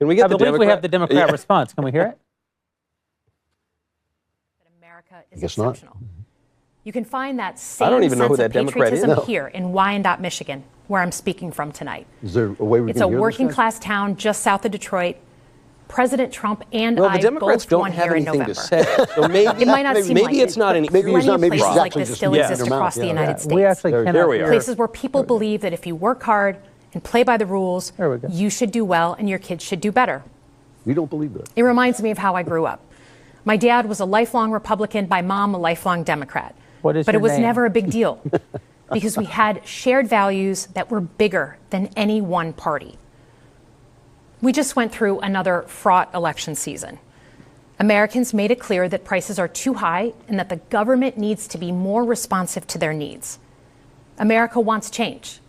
Can we get I believe we have the Democrat response. Can we hear it? America is exceptional. You can find that same I don't even know who sense that of Democrat is. patriotism here in Wyandotte, Michigan, where I'm speaking from tonight. Is there a way we It's can a hear this working guy? class town just south of Detroit. President Trump and Well, the I Democrats both don't won have here in anything November. to say. So maybe It might not seem like it's it, not but an maybe it's plenty not. of Maybe places she's like actually this just still moving exist her mouth. across the United States. We actually There cannot we are. hear. Places where people believe that if you work hard and play by the rules, There we go. you should do well and your kids should do better. We don't believe that. It reminds me of how I grew up. My dad was a lifelong Republican, my mom a lifelong Democrat. What is but your it was name? never a big deal because we had shared values that were bigger than any one party. We just went through another fraught election season. Americans made it clear that prices are too high and that the government needs to be more responsive to their needs. America wants change.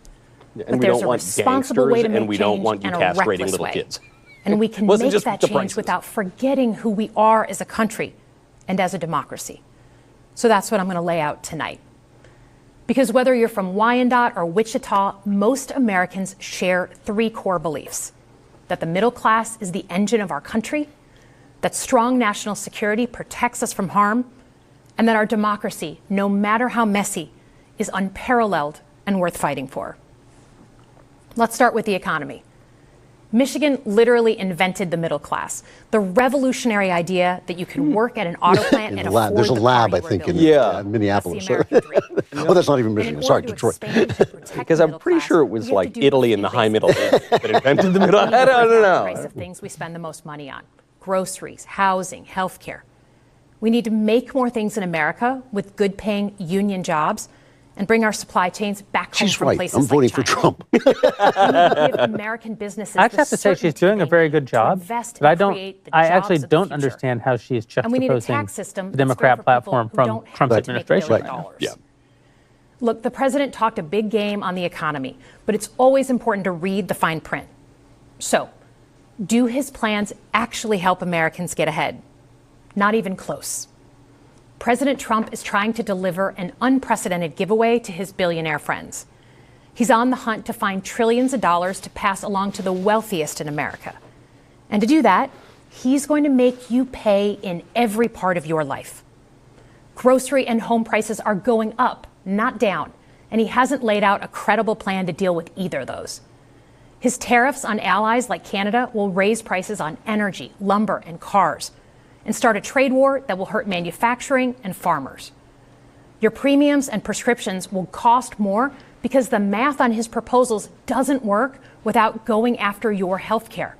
And But we there's don't a want responsible way to gangsters, make and we don't change want you in a castrating reckless little way. kids. And we can Wasn't make just that the change prices. without forgetting who we are as a country and as a democracy. So that's what I'm going to lay out tonight. Because whether you're from Wyandotte or Wichita, most Americans share three core beliefs: that the middle class is the engine of our country, that strong national security protects us from harm, and that our democracy, no matter how messy, is unparalleled and worth fighting for. Let's start with the economy. Michigan literally invented the middle class. The revolutionary idea that you can work at an auto plant and afford There's a the lab, car I you were think, in building. Minneapolis. That's the American dream. Oh, that's not even And Michigan. in Sorry, order to Detroit. expand and protect Because the I'm middle pretty class, sure it was we have like to do Italy in three the High basic Middle things. Ages that invented the middle. We need I to don't bring down the know. price of things we spend the most money on: groceries, housing, healthcare. We need to make more things in America with good-paying union jobs and bring our supply chains back home She's from right. places I'm voting like for China. Trump. We need to give American businesses I just the have to say she's certainty doing a they very need good to job, invest but I and don't. create the I jobs actually of the don't future. understand how she is And we need a juxtaposing tax system the that's Democrat fair for people platform who from don't have Trump's to administration make right now. $1 billion. Look, the president talked a big game on the economy, but it's always important to read the fine print. So, do his plans actually help Americans get ahead? Not even close. President Trump is trying to deliver an unprecedented giveaway to his billionaire friends. He's on the hunt to find trillions of dollars to pass along to the wealthiest in America. And to do that, he's going to make you pay in every part of your life. Grocery and home prices are going up, not down, and he hasn't laid out a credible plan to deal with either of those. His tariffs on allies like Canada will raise prices on energy, lumber, and cars, and start a trade war that will hurt manufacturing and farmers. Your premiums and prescriptions will cost more because the math on his proposals doesn't work without going after your health care.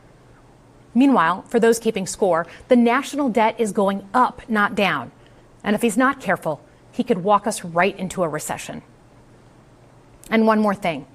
Meanwhile, for those keeping score, the national debt is going up, not down. And if he's not careful, he could walk us right into a recession. And one more thing.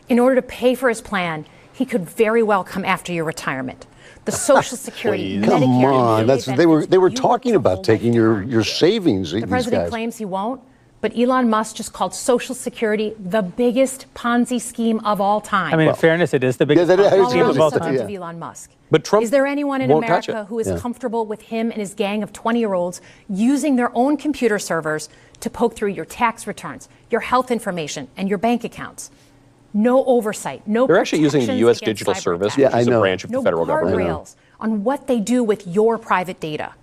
In order to pay for his plan, he could very well come after your retirement. The Social Security, Medicare, Come on, and that's VA they were benefits you talking for about whole taking lifetime. your savings. The president claims he won't, but Elon Musk just called Social Security the biggest Ponzi scheme of all time. I mean, in fairness, it is the biggest that is- Ponzi While scheme we're on of the all subject time. of Elon Musk, But Trump is there anyone in won't touch America it. who is comfortable with him and his gang of 20-year-olds using their own computer servers to poke through your tax returns, your health information, and your bank accounts? No oversight, no They're actually using the protections U.S. against Digital cyber Service, attacks. which is I a know. branch of No the federal government. guardrails on what they do with your private data.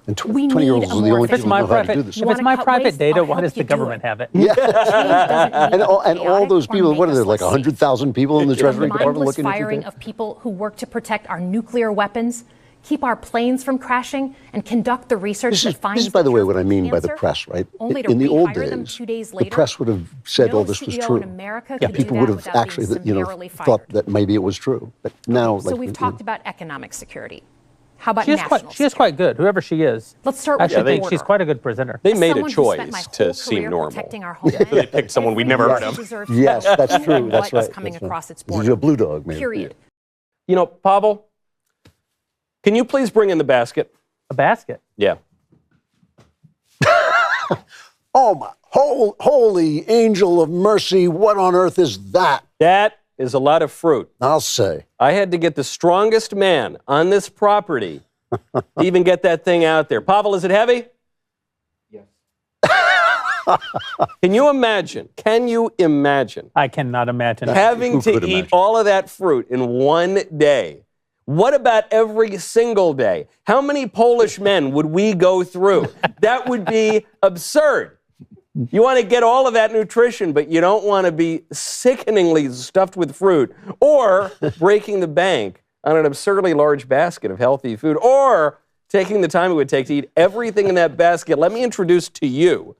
And We 20-year-olds need are a the more only If it's people my who know how to do private, this. if it's my cut private waste? data, I'll why help does you the do government it. have it? And all those people, what are there, like 100,000 people in the Treasury Department mindless looking at firing you? of people who work to protect our nuclear weapons, keep our planes from crashing, and conduct the research that finds This is, by the way, cure what I for mean by the cancer, press, right? only to In the old rehire them days, 2 days the later? press would have said No all this was CEO true. in America could do People that would have without being actually, summarily thought fired. that maybe it was true. But now, So we've talked about economic security. How about She is national quite. She is quite good. Whoever she is. Let's start I with actually the think border. she's quite a good presenter. They As made a someone who spent my choice whole to seem career normal. protecting our homeland, They picked someone we'd never heard of. deserves to Yes, know that's who true. and That's what is right. coming That's right. across its This is border. a blue dog, man. Period. You know, Pavel, can you please bring in the basket? A basket. Yeah. Oh, my holy angel of mercy, what on earth is that? That is a lot of fruit. I'll say. I had to get the strongest man on this property to even get that thing out there. Pavel, is it heavy? Yes. Can you imagine? I cannot imagine. Having Who to could eat imagine? all of that fruit in one day What about every single day? How many Polish men would we go through? That would be absurd. You want to get all of that nutrition, but you don't want to be sickeningly stuffed with fruit or breaking the bank on an absurdly large basket of healthy food or taking the time it would take to eat everything in that basket. Let me introduce to you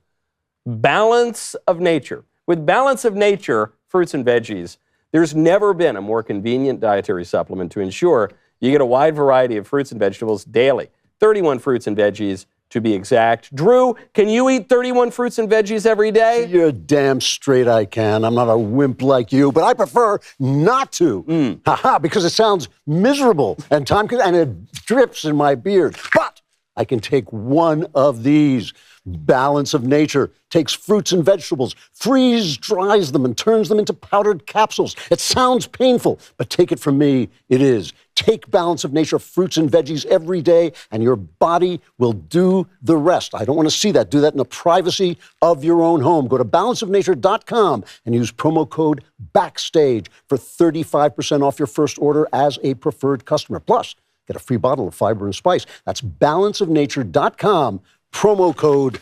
Balance of Nature. With Balance of Nature, fruits and veggies, there's never been a more convenient dietary supplement to ensure you get a wide variety of fruits and vegetables daily. 31 fruits and veggies to be exact. Drew, can you eat 31 fruits and veggies every day? You're damn straight I can. I'm not a wimp like you, but I prefer not to. Because it sounds miserable and and it drips in my beard. But I can take one of these. Balance of Nature takes fruits and vegetables, freeze-dries them, and turns them into powdered capsules. It sounds painful, but take it from me, it is. Take Balance of Nature fruits and veggies every day, and your body will do the rest. I don't want to see that. Do that in the privacy of your own home. Go to balanceofnature.com and use promo code BACKSTAGE for 35% off your first order as a preferred customer. Plus, get a free bottle of fiber and spice. That's balanceofnature.com. Promo code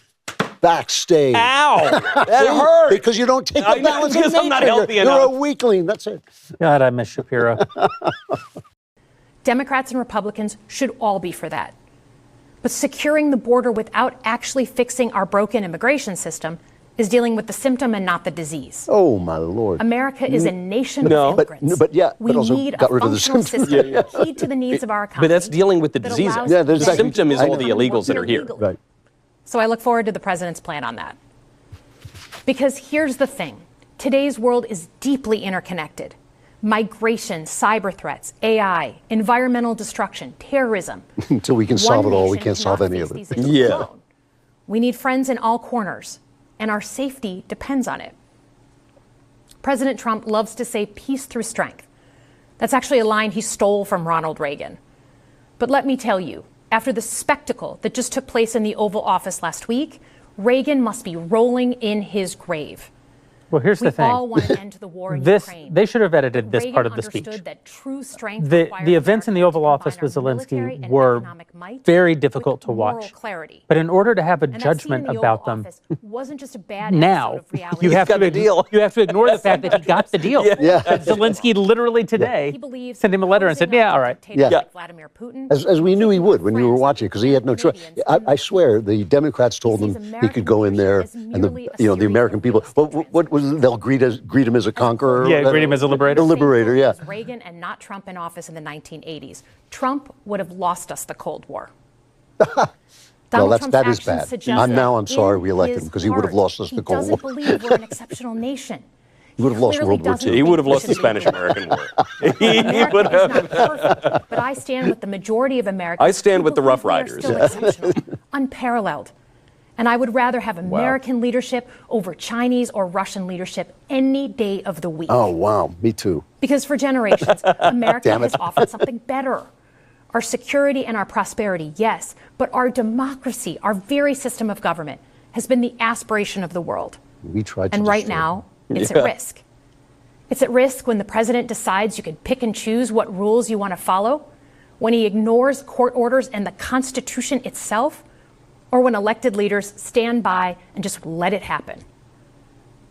BACKSTAGE. Ow! That hurt! Because you don't take the Balance of Nature. I'm not healthy enough. You're a weakling, that's it. God, I miss Shapiro. Democrats and Republicans should all be for that. But securing the border without actually fixing our broken immigration system is dealing with the symptom and not the disease. Oh, my Lord. America is a nation of immigrants. But also need got a rid of the functional symptom. system that heed to the needs of our economy. But that's dealing with the that disease. allows Yeah, there's The them symptom is to all the come and illegals that work are here. illegally. Right. So I look forward to the president's plan on that. Because here's the thing. Today's world is deeply interconnected. Migration, cyber threats, AI, environmental destruction, terrorism. Until we can solve it all, we One can't nation solve cannot any of face it. these issues Yeah. alone. We need friends in all corners, and our safety depends on it. President Trump loves to say peace through strength. That's actually a line he stole from Ronald Reagan. But let me tell you, after the spectacle that just took place in the Oval Office last week, Reagan must be rolling in his grave. Well, here's We the thing. all want an end to the war in This, Ukraine. they should have edited this Reagan part of the speech. understood that true strength The required events in the America Oval to Office combine with our military Zelensky and were economic might very with difficult to moral watch. clarity. But in order to have a And that judgment scene in the about Oval them, Office wasn't just a bad now episode of reality. you have got to the deal. you have to ignore the fact that he got the deal. Yeah. That Zelensky literally He today believes sent him a letter and said, closing "Yeah, up all to right." dictators Yeah. like Vladimir Putin, As we knew he would when you were friends watching, because he had no choice. Canadians I swear the Democrats told He him sees he could go in there, American and leadership as merely a the American series of people. real estate What was it? They'll greet him as a conqueror. Yeah, greet him as a liberator. A liberator, yeah. It was Reagan and not Trump in office in the 1980s. Trump would have lost us the Cold War. Well, Trump's that is actions bad. suggest I'm that sorry in we elected his him because he would have heart, lost us the Cold He War. doesn't believe we're an exceptional nation. He would have lost clearly World War doesn't II. He would have think we lost the should be Spanish-American War. He America would is have. not perfect, but I stand with the majority of Americans. I stand who with the believe Rough we are Riders. still exceptional, unparalleled. And I would rather have American leadership over Chinese or Russian leadership any day of the week. Oh, wow. Me too. Because for generations, America Damn it. has offered something better. Our security and our prosperity, yes, but our democracy, our very system of government, has been the aspiration of the world. We tried to And right destroy now, it's Yeah. at risk. It's at risk when the president decides you can pick and choose what rules you want to follow, when he ignores court orders and the Constitution itself, or when elected leaders stand by and just let it happen.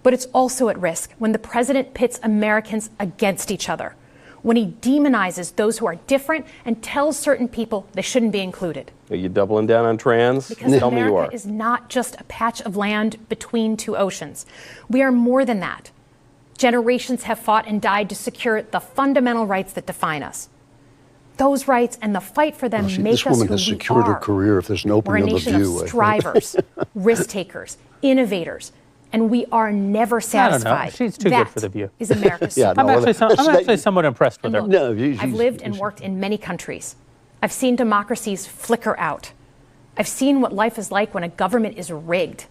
But it's also at risk when the president pits Americans against each other, when he demonizes those who are different and tells certain people they shouldn't be included. Are you doubling down on trans? Because Tell me you America are. is not just a patch of land between two oceans. We are more than that. Generations have fought and died to secure the fundamental rights that define us. Those rights and the fight for them make This us woman who has we secured her are. career if there's an We're a opening on The nation View. of strivers, risk takers, innovators, and we are never satisfied. She's too good for The View. Is America's Yeah, superpower. no, I'm actually somewhat impressed with her. No, I've lived and worked in many countries. I've seen democracies flicker out. I've seen what life is like when a government is rigged.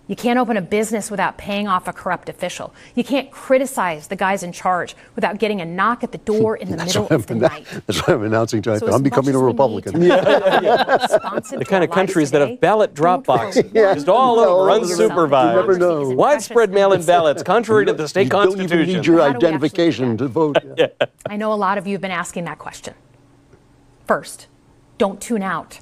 You can't open a business without paying off a corrupt official. You can't criticize the guys in charge without getting a knock at the door in the middle of the night. That's why I'm announcing tonight So that as I'm becoming a much as we Republican. need to be responsive The to kind our of countries lives that today, have ballot drop don't boxes forget just all over, yourself. unsupervised. You never know. Democracy is Widespread precious. mail-in ballots, contrary to the state You don't even constitution. need your How do we actually identification do to vote. I know a lot of you have been asking that question. First, don't tune out.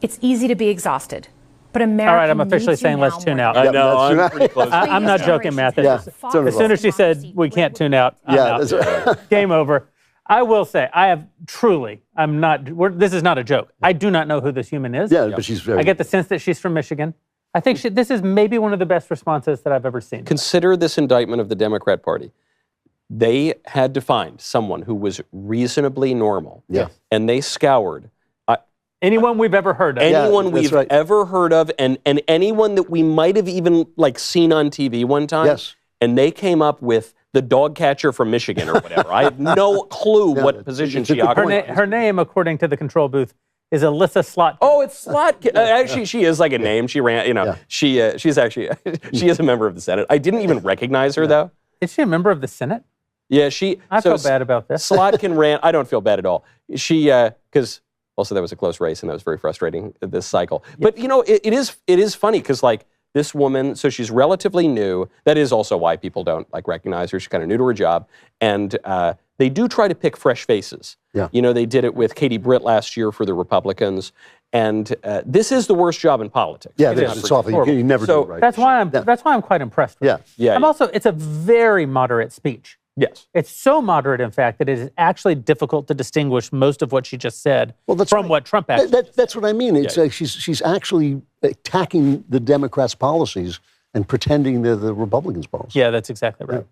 It's easy to be exhausted, but America. All right, I'm officially needs you saying let's now tune more out. than I know, Yeah, I'm pretty close. I'm not joking, Matt. generations Yeah. fought As soon as she said we can't tune out, I'm Yeah, out. that's right. Game over. I will say, I'm not, this is not a joke. I do not know who this human is. Yeah, but she's very. I get the sense that she's from Michigan. I think this is maybe one of the best responses that I've ever seen. Consider this indictment of the Democrat Party. They had to find someone who was reasonably normal. Yeah. And they scoured Anyone we've ever heard of. anyone that's we've right. ever heard of and anyone that we might have even seen on TV one time. Yes. And they came up with the dog catcher from Michigan or whatever. I have no clue what position she occupies. Her name, according to the control booth, is Alyssa Slot. Oh, it's Slot. Actually, she is like a name. She ran, she's actually, she is a member of the Senate. I didn't even recognize her, though. Is she a member of the Senate? Yeah, I feel bad about this. Slotkin ran. I don't feel bad at all. Because also that was a close race and that was very frustrating this cycle. But it is funny because this woman, so she's relatively new. That is also why people don't recognize her. She's kind of new to her job, and they do try to pick fresh faces. Yeah. They did it with Katie Britt last year for the Republicans, and this is the worst job in politics. Yeah, It's it's awful. You never do it right. That's why I'm quite impressed with Yeah. it. Yeah. It's a very moderate speech. Yes. It's so moderate, in fact, that it is actually difficult to distinguish most of what she just said from what Trump actually That's what I mean. It's like she's actually attacking the Democrats' policies and pretending they're the Republicans' policies. Yeah, that's exactly right.